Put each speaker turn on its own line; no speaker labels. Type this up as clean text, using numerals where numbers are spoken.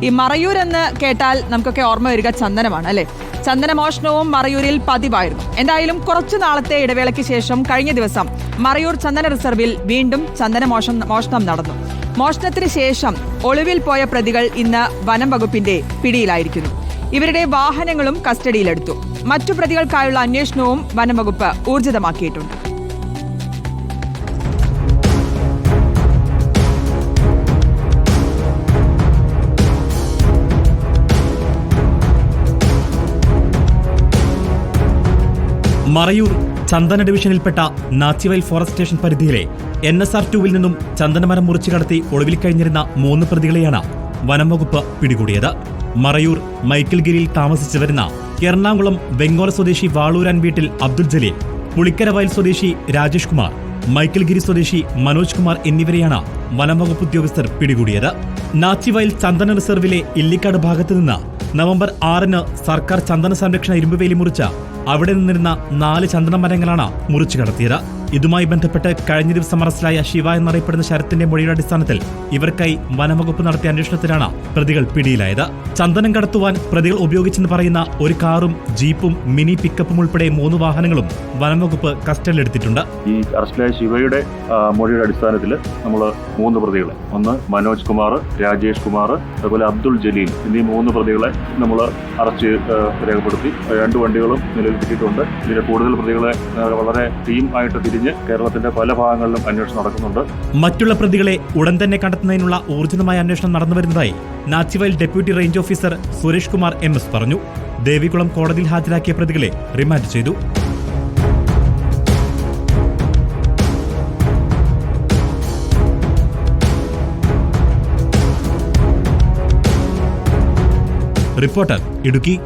ഈ മറയൂർ എന്ന് കേട്ടാൽ നമുക്കൊക്കെ ഓർമ്മ വരിക ചന്ദനമാണ് അല്ലെ. ചന്ദനമോഷണവും മറയൂരിൽ പതിവായിരുന്നു. എന്തായാലും കുറച്ചു നാളത്തെ ഇടവേളയ്ക്ക് ശേഷം കഴിഞ്ഞ ദിവസം മറയൂർ ചന്ദന റിസർവിൽ വീണ്ടും മോഷണം നടന്നു. മോഷണത്തിന് ശേഷം ഒളിവിൽ പോയ പ്രതികൾ ഇന്ന് വനം വകുപ്പിന്റെ പിടിയിലായിരിക്കുന്നു. ഇവരുടെ വാഹനങ്ങളും കസ്റ്റഡിയിലെടുത്തു. മറ്റു പ്രതികൾക്കായുള്ള അന്വേഷണവും വനം വകുപ്പ് ഊർജിതമാക്കിയിട്ടുണ്ട്.
മറയൂർ ചന്ദന ഡിവിഷനിൽപ്പെട്ട നാച്ചിവയൽ ഫോറസ്റ്റ് സ്റ്റേഷൻ പരിധിയിലെ NSR 2-വിൽ നിന്നും ചന്ദനമരം മുറിച്ചു കടത്തി ഒളിവിൽ കഴിഞ്ഞിരുന്ന 3 പ്രതികളെയാണ് വനം വകുപ്പ് പിടികൂടിയത്. മറയൂർ മൈക്കിൾഗിരിയിൽ താമസിച്ചു വരുന്ന എറണാകുളം വെങ്ങോല സ്വദേശി വാളൂരാൻ വീട്ടിൽ അബ്ദുൽ ജലീൽ, പുളിക്കരവയൽ സ്വദേശി രാജേഷ് കുമാർ, മൈക്കിൾഗിരി സ്വദേശി മനോജ് കുമാർ എന്നിവരെയാണ് വനം വകുപ്പ് ഉദ്യോഗസ്ഥർ പിടികൂടിയത്. നാച്ചിവയൽ ചന്ദന റിസർവിലെ ഇല്ലിക്കാട് ഭാഗത്തു നിന്ന് നവംബർ 6-ന് സർക്കാർ ചന്ദന സംരക്ഷണ ഇരുമ്പുവേലി മുറിച്ച അവിടെ നിന്നിരുന്ന 4 ചന്ദന മരങ്ങളാണ് മുറിച്ചു കടത്തിയത്. ഇതുമായി ബന്ധപ്പെട്ട് കഴിഞ്ഞ ദിവസം അറസ്റ്റിലായ ശിവ എന്നറിയപ്പെടുന്ന ശരത്തിന്റെ മൊഴിയുടെ അടിസ്ഥാനത്തിൽ ഇവർക്കായി വനംവകുപ്പ് നടത്തിയ അന്വേഷണത്തിലാണ് പ്രതികൾ പിടിയിലായത്. ചന്ദനം കടത്തുവാൻ പ്രതികൾ ഉപയോഗിച്ചെന്ന് പറയുന്ന ഒരു കാറും ജീപ്പും മിനി പിക്കപ്പും ഉൾപ്പെടെ 3 വാഹനങ്ങളും വനംവകുപ്പ് കസ്റ്റഡിയിലെടുത്തിട്ടുണ്ട്.
ഈ അറസ്റ്റിലായ ശിവയുടെ മൊഴിയുടെ അടിസ്ഥാനത്തിൽ നമ്മൾ 3 പ്രതികളെ, ഒന്ന് മനോജ് കുമാർ, രാജേഷ് കുമാർ, അതുപോലെ അബ്ദുൾ ജലീൽ എന്നീ 3 പ്രതികളെ നമ്മൾ അറസ്റ്റ് രേഖപ്പെടുത്തി. 2 വണ്ടികളും നിലവിൽ കിട്ടിയിട്ടുണ്ട്. ഇതിലെ കൂടുതൽ പ്രതികളെ വളരെ ടീം ആയിട്ട് തിരിഞ്ഞ് കേരളത്തിന്റെ പല ഭാഗങ്ങളിലും അന്വേഷണം നടക്കുന്നുണ്ട്.
മറ്റുള്ള പ്രതികളെ ഉടൻ തന്നെ കണ്ടെത്തുന്നതിനുള്ള ഊർജിതമായ അന്വേഷണം നടന്നുവരുന്നതായി Nachivayal deputy range officer Suresh Kumar MS പറഞ്ഞു. ദേവികുളം കോടതിയിൽ ഹാജരാക്കിയ പ്രതികളെ റിമാൻഡ് ചെയ്തു. റിപ്പോർട്ടർ ഇടുക്കി.